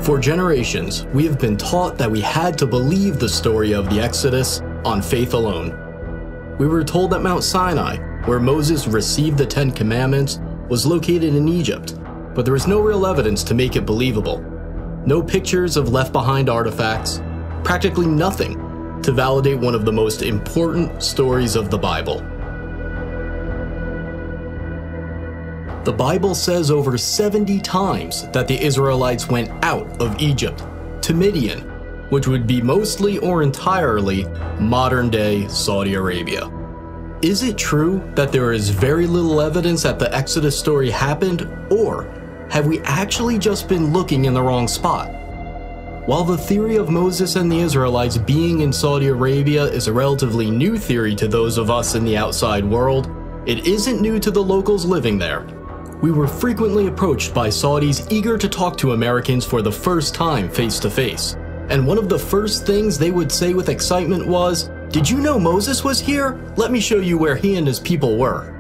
For generations, we have been taught that we had to believe the story of the Exodus on faith alone. We were told that Mount Sinai, where Moses received the 10 Commandments, was located in Egypt, but there was no real evidence to make it believable. No pictures of left-behind artifacts, practically nothing to validate one of the most important stories of the Bible. The Bible says over 70 times that the Israelites went out of Egypt to Midian, which would be mostly or entirely modern-day Saudi Arabia. Is it true that there is very little evidence that the Exodus story happened, or have we actually just been looking in the wrong spot? While the theory of Moses and the Israelites being in Saudi Arabia is a relatively new theory to those of us in the outside world, it isn't new to the locals living there. We were frequently approached by Saudis eager to talk to Americans for the first time face to face. And one of the first things they would say with excitement was, "Did you know Moses was here? Let me show you where he and his people were."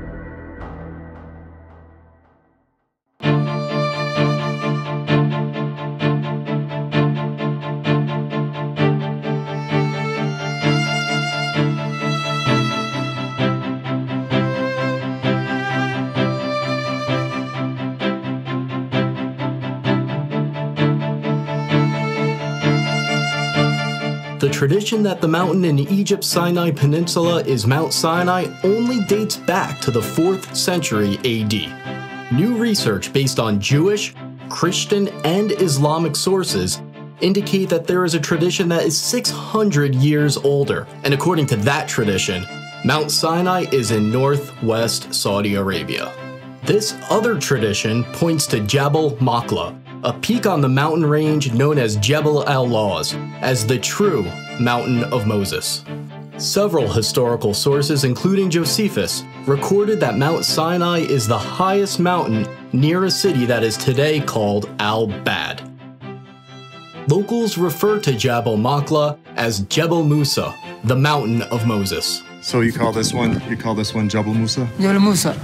The tradition that the mountain in Egypt's Sinai Peninsula is Mount Sinai only dates back to the 4th century AD. New research based on Jewish, Christian, and Islamic sources indicate that there is a tradition that is 600 years older, and according to that tradition, Mount Sinai is in northwest Saudi Arabia. This other tradition points to Jabal Makla, a peak on the mountain range known as Jebel al-Lawz, as the true Mountain of Moses. Several historical sources, including Josephus, recorded that Mount Sinai is the highest mountain near a city that is today called Al-Bad. Locals refer to Jabal Makla as Jebel Musa, the Mountain of Moses. So you call this one Jebel Musa? Jebel Musa.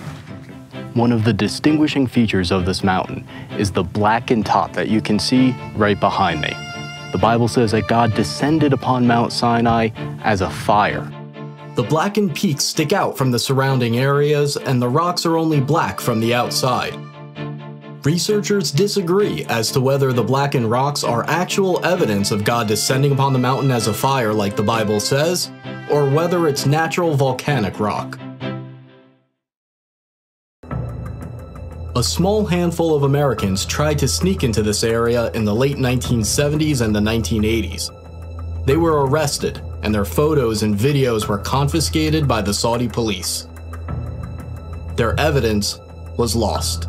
One of the distinguishing features of this mountain is the blackened top that you can see right behind me. The Bible says that God descended upon Mount Sinai as a fire. The blackened peaks stick out from the surrounding areas, and the rocks are only black from the outside. Researchers disagree as to whether the blackened rocks are actual evidence of God descending upon the mountain as a fire like the Bible says, or whether it's natural volcanic rock. A small handful of Americans tried to sneak into this area in the late 1970s and the 1980s. They were arrested, and their photos and videos were confiscated by the Saudi police. Their evidence was lost.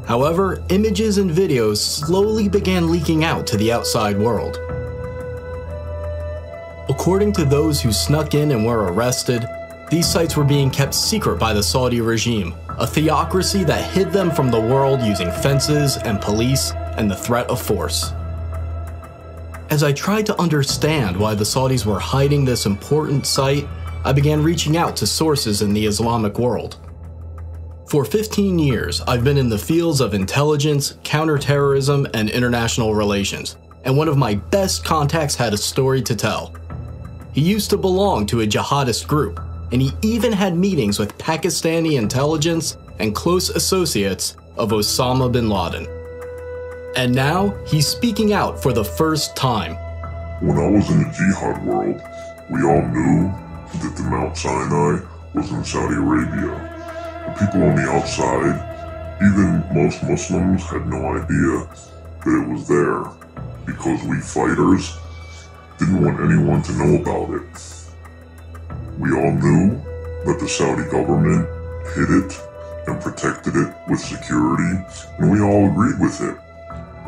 However, images and videos slowly began leaking out to the outside world. According to those who snuck in and were arrested, these sites were being kept secret by the Saudi regime, a theocracy that hid them from the world using fences and police and the threat of force. As I tried to understand why the Saudis were hiding this important site, I began reaching out to sources in the Islamic world. For 15 years, I've been in the fields of intelligence, counterterrorism, and international relations, and one of my best contacts had a story to tell. He used to belong to a jihadist group, and he even had meetings with Pakistani intelligence and close associates of Osama bin Laden. And now, he's speaking out for the first time. When I was in the jihad world, we all knew that the Mount Sinai was in Saudi Arabia. The people on the outside, even most Muslims, had no idea that it was there, because we fighters didn't want anyone to know about it. We all knew that the Saudi government hid it and protected it with security, and we all agreed with it.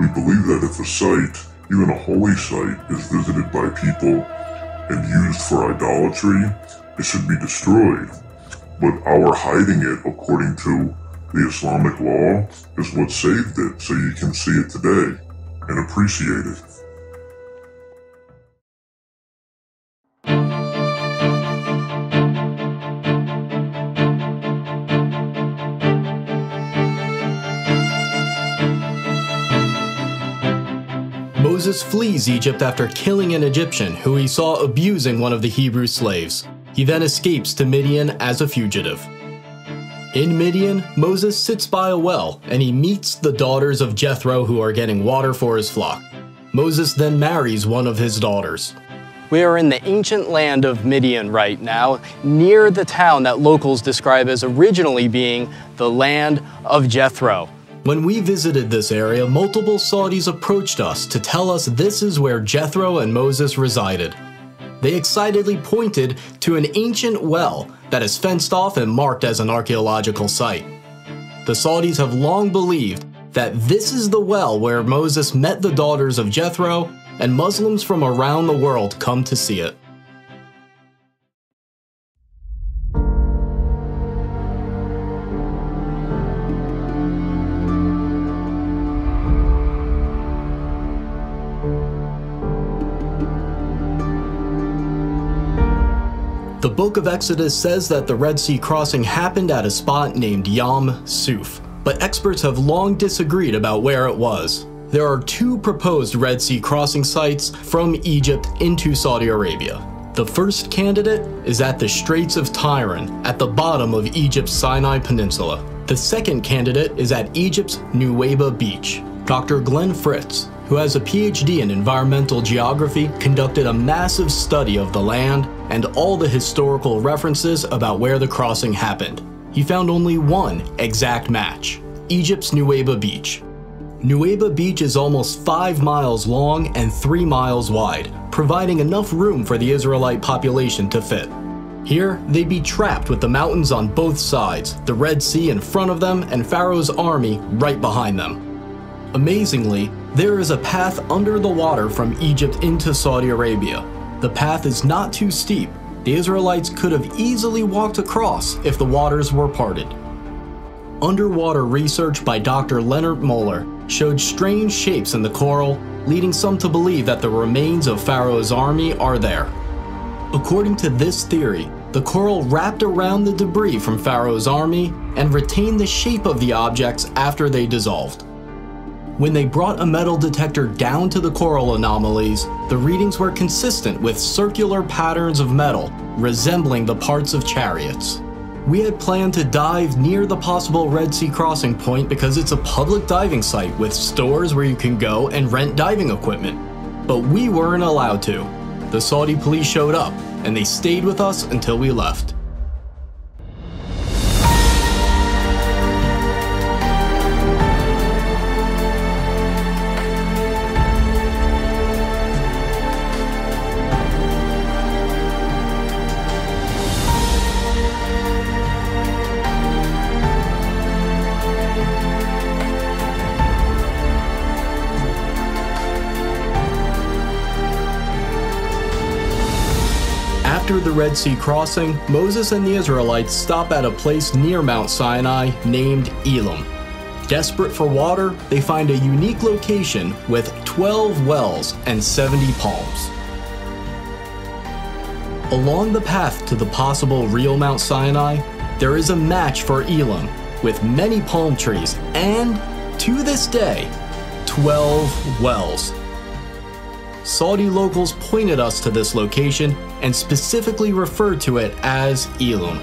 We believe that if a site, even a holy site, is visited by people and used for idolatry, it should be destroyed. But our hiding it, according to the Islamic law, is what saved it, so you can see it today and appreciate it. Moses flees Egypt after killing an Egyptian who he saw abusing one of the Hebrew slaves. He then escapes to Midian as a fugitive. In Midian, Moses sits by a well and he meets the daughters of Jethro who are getting water for his flock. Moses then marries one of his daughters. We are in the ancient land of Midian right now, near the town that locals describe as originally being the land of Jethro. When we visited this area, multiple Saudis approached us to tell us this is where Jethro and Moses resided. They excitedly pointed to an ancient well that is fenced off and marked as an archaeological site. The Saudis have long believed that this is the well where Moses met the daughters of Jethro, and Muslims from around the world come to see it. The book of Exodus says that the Red Sea crossing happened at a spot named Yam Suf, but experts have long disagreed about where it was. There are two proposed Red Sea crossing sites from Egypt into Saudi Arabia. The first candidate is at the Straits of Tiran, at the bottom of Egypt's Sinai Peninsula. The second candidate is at Egypt's Nuweiba Beach. Dr. Glenn Fritz, who has a PhD in environmental geography, conducted a massive study of the land and all the historical references about where the crossing happened. He found only one exact match: Egypt's Nuweiba Beach. Nuweiba Beach is almost 5 miles long and 3 miles wide, providing enough room for the Israelite population to fit. Here, they'd be trapped with the mountains on both sides, the Red Sea in front of them, and Pharaoh's army right behind them. Amazingly, there is a path under the water from Egypt into Saudi Arabia. The path is not too steep. The Israelites could have easily walked across if the waters were parted. Underwater research by Dr. Leonard Moeller showed strange shapes in the coral, leading some to believe that the remains of Pharaoh's army are there. According to this theory, the coral wrapped around the debris from Pharaoh's army and retained the shape of the objects after they dissolved. When they brought a metal detector down to the coral anomalies, the readings were consistent with circular patterns of metal resembling the parts of chariots. We had planned to dive near the possible Red Sea crossing point because it's a public diving site with stores where you can go and rent diving equipment. But we weren't allowed to. The Saudi police showed up, and they stayed with us until we left. After the Red Sea crossing, Moses and the Israelites stop at a place near Mount Sinai named Elim. Desperate for water, they find a unique location with 12 wells and 70 palms. Along the path to the possible real Mount Sinai, there is a match for Elim with many palm trees and, to this day, 12 wells. Saudi locals pointed us to this location and specifically referred to it as Elim.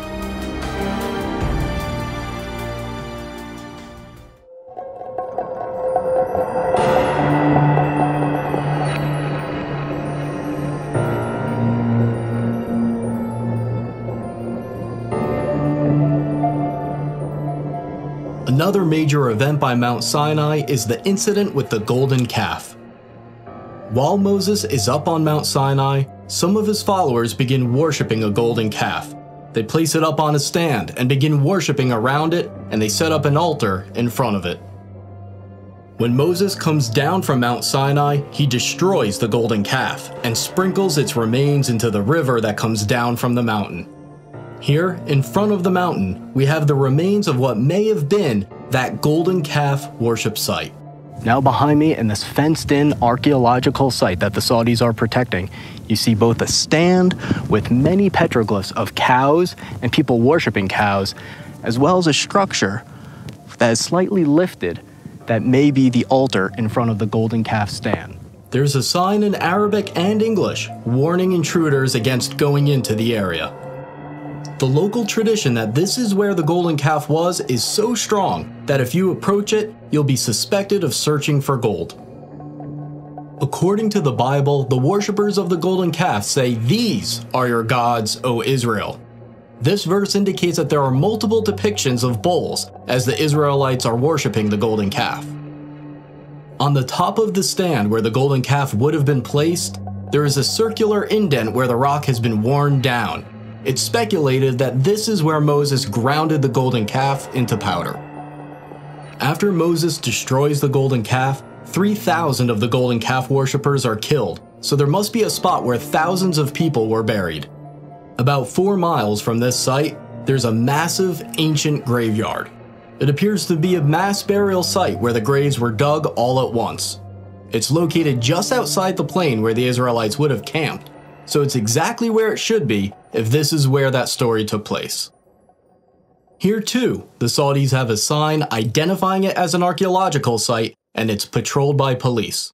Another major event by Mount Sinai is the incident with the golden calf. While Moses is up on Mount Sinai, some of his followers begin worshiping a golden calf. They place it up on a stand and begin worshiping around it, and they set up an altar in front of it. When Moses comes down from Mount Sinai, he destroys the golden calf and sprinkles its remains into the river that comes down from the mountain. Here, in front of the mountain, we have the remains of what may have been that golden calf worship site. Now behind me, in this fenced-in archaeological site that the Saudis are protecting, you see both a stand with many petroglyphs of cows and people worshiping cows, as well as a structure that is slightly lifted that may be the altar in front of the golden calf stand. There's a sign in Arabic and English warning intruders against going into the area. The local tradition that this is where the golden calf was is so strong that if you approach it, you'll be suspected of searching for gold. According to the Bible, the worshippers of the golden calf say, "These are your gods, O Israel." This verse indicates that there are multiple depictions of bulls as the Israelites are worshiping the golden calf. On the top of the stand where the golden calf would have been placed, there is a circular indent where the rock has been worn down. It's speculated that this is where Moses grounded the golden calf into powder. After Moses destroys the golden calf, 3,000 of the golden calf worshippers are killed, so there must be a spot where thousands of people were buried. About 4 miles from this site, there's a massive ancient graveyard. It appears to be a mass burial site where the graves were dug all at once. It's located just outside the plain where the Israelites would have camped, so it's exactly where it should be if this is where that story took place. Here too, the Saudis have a sign identifying it as an archaeological site, and it's patrolled by police.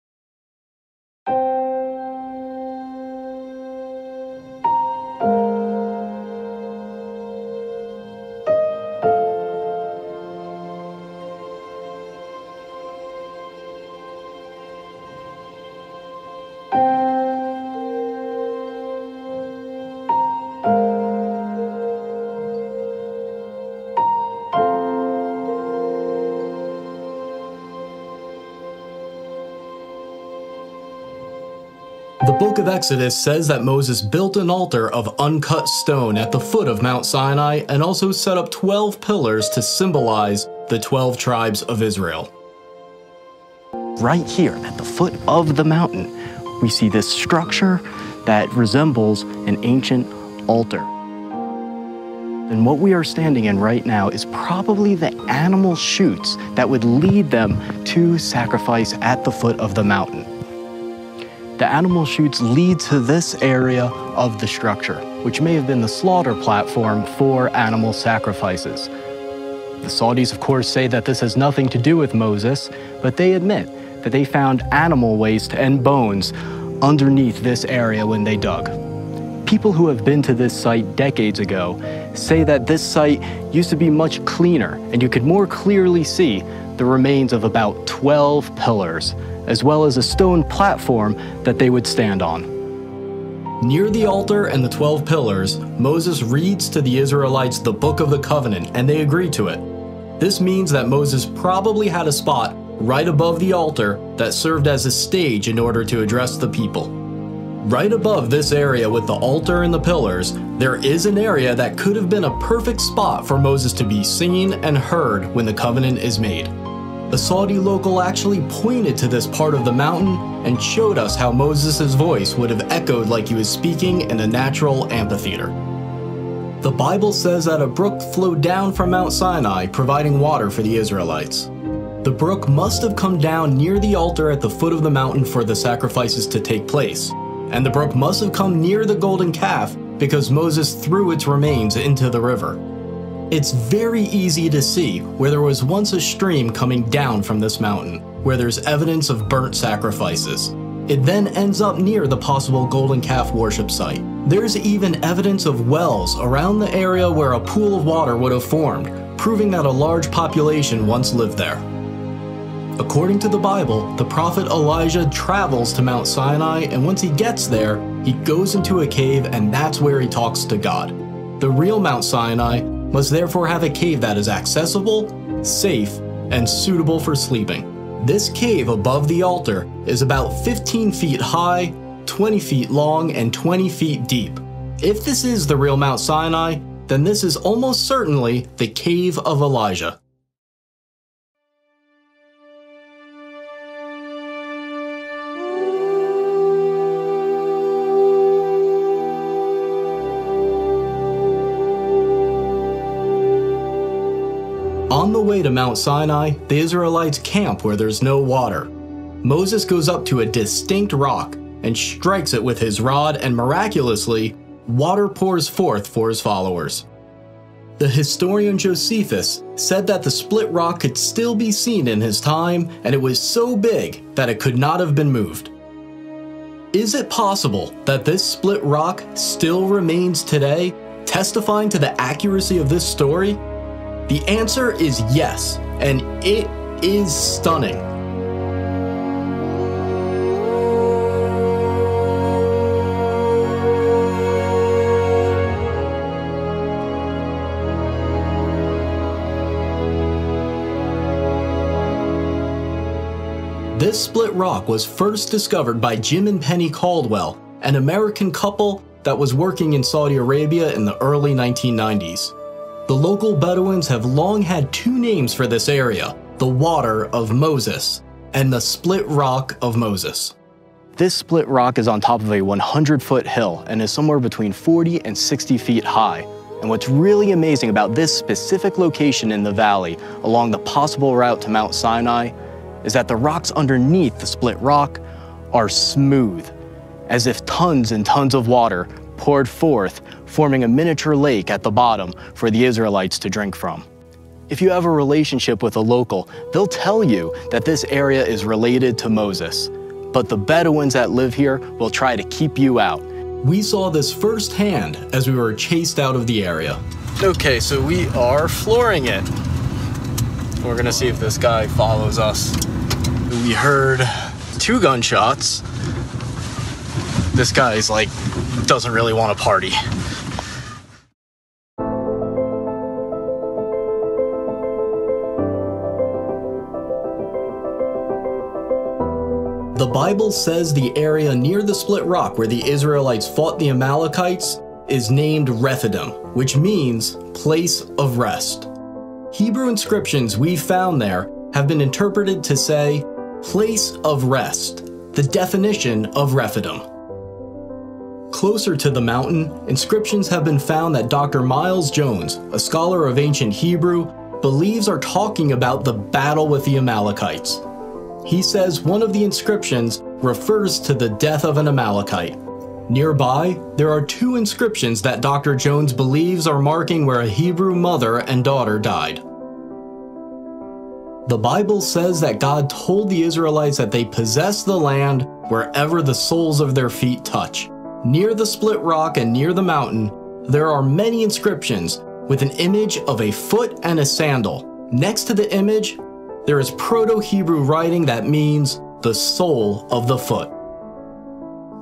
The book of Exodus says that Moses built an altar of uncut stone at the foot of Mount Sinai and also set up 12 pillars to symbolize the 12 tribes of Israel. Right here at the foot of the mountain, we see this structure that resembles an ancient altar. And what we are standing in right now is probably the animal chutes that would lead them to sacrifice at the foot of the mountain. The animal chutes lead to this area of the structure, which may have been the slaughter platform for animal sacrifices. The Saudis, of course, say that this has nothing to do with Moses, but they admit that they found animal waste and bones underneath this area when they dug. People who have been to this site decades ago say that this site used to be much cleaner, and you could more clearly see the remains of about 12 pillars, as well as a stone platform that they would stand on. Near the altar and the 12 pillars, Moses reads to the Israelites the Book of the Covenant, and they agree to it. This means that Moses probably had a spot right above the altar that served as a stage in order to address the people. Right above this area with the altar and the pillars, there is an area that could have been a perfect spot for Moses to be seen and heard when the covenant is made. A Saudi local actually pointed to this part of the mountain and showed us how Moses' voice would have echoed like he was speaking in a natural amphitheater. The Bible says that a brook flowed down from Mount Sinai, providing water for the Israelites. The brook must have come down near the altar at the foot of the mountain for the sacrifices to take place, and the brook must have come near the golden calf because Moses threw its remains into the river. It's very easy to see where there was once a stream coming down from this mountain, where there's evidence of burnt sacrifices. It then ends up near the possible golden calf worship site. There's even evidence of wells around the area where a pool of water would have formed, proving that a large population once lived there. According to the Bible, the prophet Elijah travels to Mount Sinai, and once he gets there, he goes into a cave, and that's where he talks to God. The real Mount Sinai must therefore have a cave that is accessible, safe, and suitable for sleeping. This cave above the altar is about 15 feet high, 20 feet long, and 20 feet deep. If this is the real Mount Sinai, then this is almost certainly the Cave of Elijah. On the way to Mount Sinai, the Israelites camp where there's no water. Moses goes up to a distinct rock and strikes it with his rod, and miraculously, water pours forth for his followers. The historian Josephus said that the split rock could still be seen in his time, and it was so big that it could not have been moved. Is it possible that this split rock still remains today, testifying to the accuracy of this story? The answer is yes, and it is stunning. This split rock was first discovered by Jim and Penny Caldwell, an American couple that was working in Saudi Arabia in the early 1990s. The local Bedouins have long had two names for this area, the Water of Moses and the Split Rock of Moses. This split rock is on top of a 100-foot hill and is somewhere between 40 and 60 feet high. And what's really amazing about this specific location in the valley along the possible route to Mount Sinai is that the rocks underneath the split rock are smooth, as if tons and tons of water poured forth, forming a miniature lake at the bottom for the Israelites to drink from. If you have a relationship with a local, they'll tell you that this area is related to Moses, but the Bedouins that live here will try to keep you out. We saw this firsthand as we were chased out of the area. Okay, so we are flooring it. We're gonna see if this guy follows us. We heard 2 gunshots. This guy's like, doesn't really want to party. The Bible says the area near the split rock where the Israelites fought the Amalekites is named Rephidim, which means place of rest. Hebrew inscriptions we found there have been interpreted to say place of rest, the definition of Rephidim. Closer to the mountain, inscriptions have been found that Dr. Miles Jones, a scholar of ancient Hebrew, believes are talking about the battle with the Amalekites. He says one of the inscriptions refers to the death of an Amalekite. Nearby, there are 2 inscriptions that Dr. Jones believes are marking where a Hebrew mother and daughter died. The Bible says that God told the Israelites that they possess the land wherever the soles of their feet touch. Near the split rock and near the mountain, there are many inscriptions with an image of a foot and a sandal. Next to the image, there is Proto-Hebrew writing that means the sole of the foot.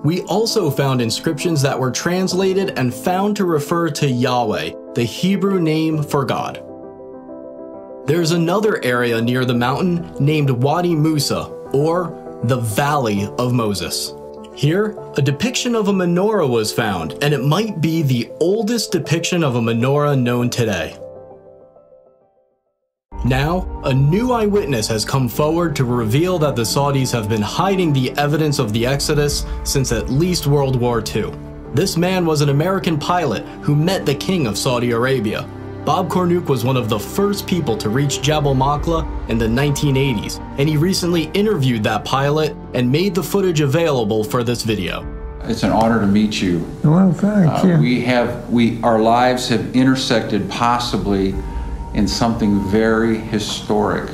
We also found inscriptions that were translated and found to refer to Yahweh, the Hebrew name for God. There's another area near the mountain named Wadi Musa, or the Valley of Moses. Here, a depiction of a menorah was found, and it might be the oldest depiction of a menorah known today. Now, a new eyewitness has come forward to reveal that the Saudis have been hiding the evidence of the Exodus since at least World War II. This man was an American pilot who met the King of Saudi Arabia. Bob Cornuke was one of the first people to reach Jabal Maqla in the 1980s, and he recently interviewed that pilot and made the footage available for this video. It's an honor to meet you. Well, thank you. Our lives have intersected possibly in something very historic,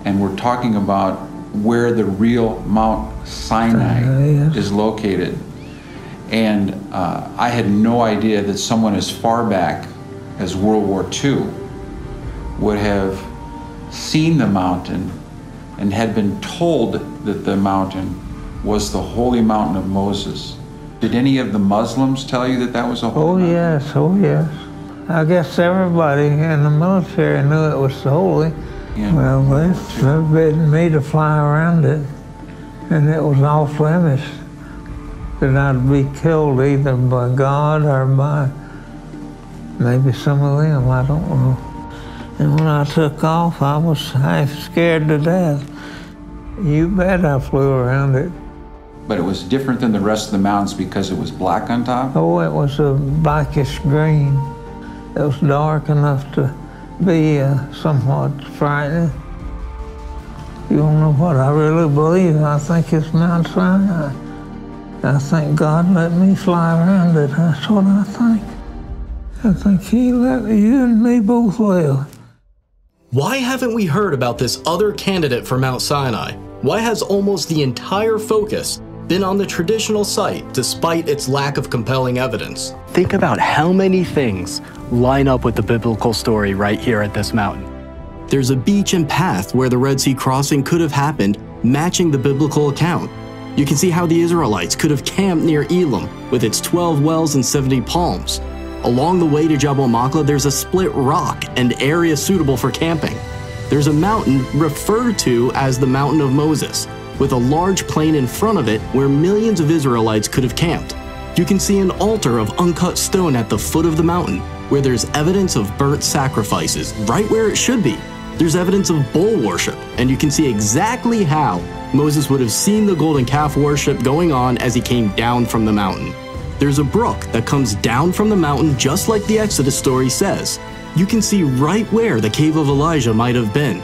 and we're talking about where the real Mount Sinai is located. And I had no idea that someone as far back as World War II would have seen the mountain and had been told that the mountain was the holy mountain of Moses. Did any of the Muslims tell you that that was a holy mountain? Oh yes. I guess everybody in the military knew it was holy. Yeah. Well, they forbidden me to fly around it, and it was off limits that I'd be killed either by God or by maybe some of them, I don't know. And when I took off, I was half scared to death. You bet I flew around it. But it was different than the rest of the mountains because it was black on top? Oh, it was a blackish green. It was dark enough to be somewhat frightening. You don't know what I really believe. I think it's Mount Sinai. I think God let me fly around it. That's what I think. I think He let you and me both live. Why haven't we heard about this other candidate for Mount Sinai? Why has almost the entire focus been on the traditional site despite its lack of compelling evidence. Think about how many things line up with the biblical story right here at this mountain. There's a beach and path where the Red Sea crossing could have happened, matching the biblical account. You can see how the Israelites could have camped near Elim with its 12 wells and 70 palms. Along the way to Jabal Makla, there's a split rock and area suitable for camping. There's a mountain referred to as the Mountain of Moses, with a large plain in front of it where millions of Israelites could have camped. You can see an altar of uncut stone at the foot of the mountain, where there's evidence of burnt sacrifices, right where it should be. There's evidence of bull worship, and you can see exactly how Moses would have seen the golden calf worship going on as he came down from the mountain. There's a brook that comes down from the mountain just like the Exodus story says. You can see right where the cave of Elijah might have been.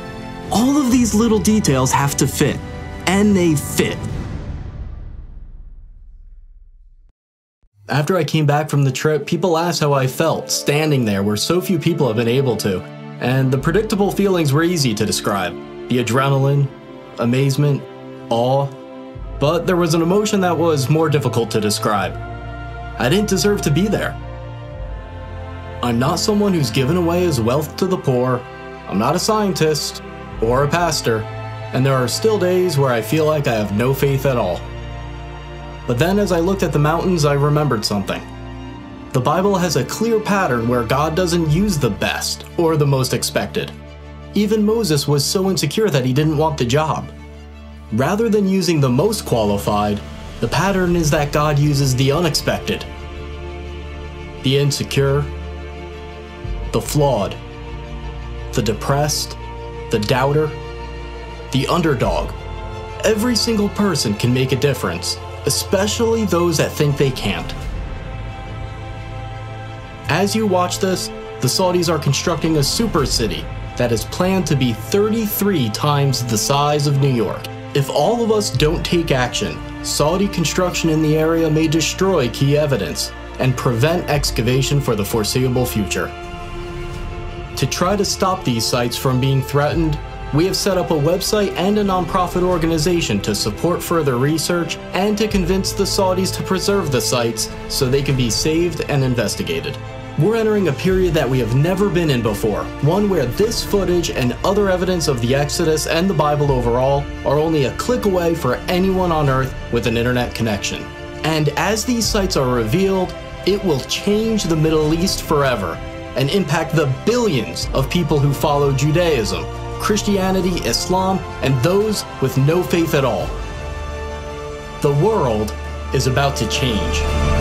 All of these little details have to fit, and they fit. After I came back from the trip, people asked how I felt standing there where so few people have been able to. And the predictable feelings were easy to describe. The adrenaline, amazement, awe. But there was an emotion that was more difficult to describe. I didn't deserve to be there. I'm not someone who's given away his wealth to the poor. I'm not a scientist or a pastor. And there are still days where I feel like I have no faith at all. But then as I looked at the mountains, I remembered something. The Bible has a clear pattern where God doesn't use the best or the most expected. Even Moses was so insecure that he didn't want the job. Rather than using the most qualified, the pattern is that God uses the unexpected, the insecure, the flawed, the depressed, the doubter, the underdog. Every single person can make a difference, especially those that think they can't. As you watch this, the Saudis are constructing a super city that is planned to be 33 times the size of New York. If all of us don't take action, Saudi construction in the area may destroy key evidence and prevent excavation for the foreseeable future. To try to stop these sites from being threatened, we have set up a website and a nonprofit organization to support further research and to convince the Saudis to preserve the sites so they can be saved and investigated. We're entering a period that we have never been in before, one where this footage and other evidence of the Exodus and the Bible overall are only a click away for anyone on Earth with an internet connection. And as these sites are revealed, it will change the Middle East forever and impact the billions of people who follow Judaism, Christianity, Islam, and those with no faith at all. The world is about to change.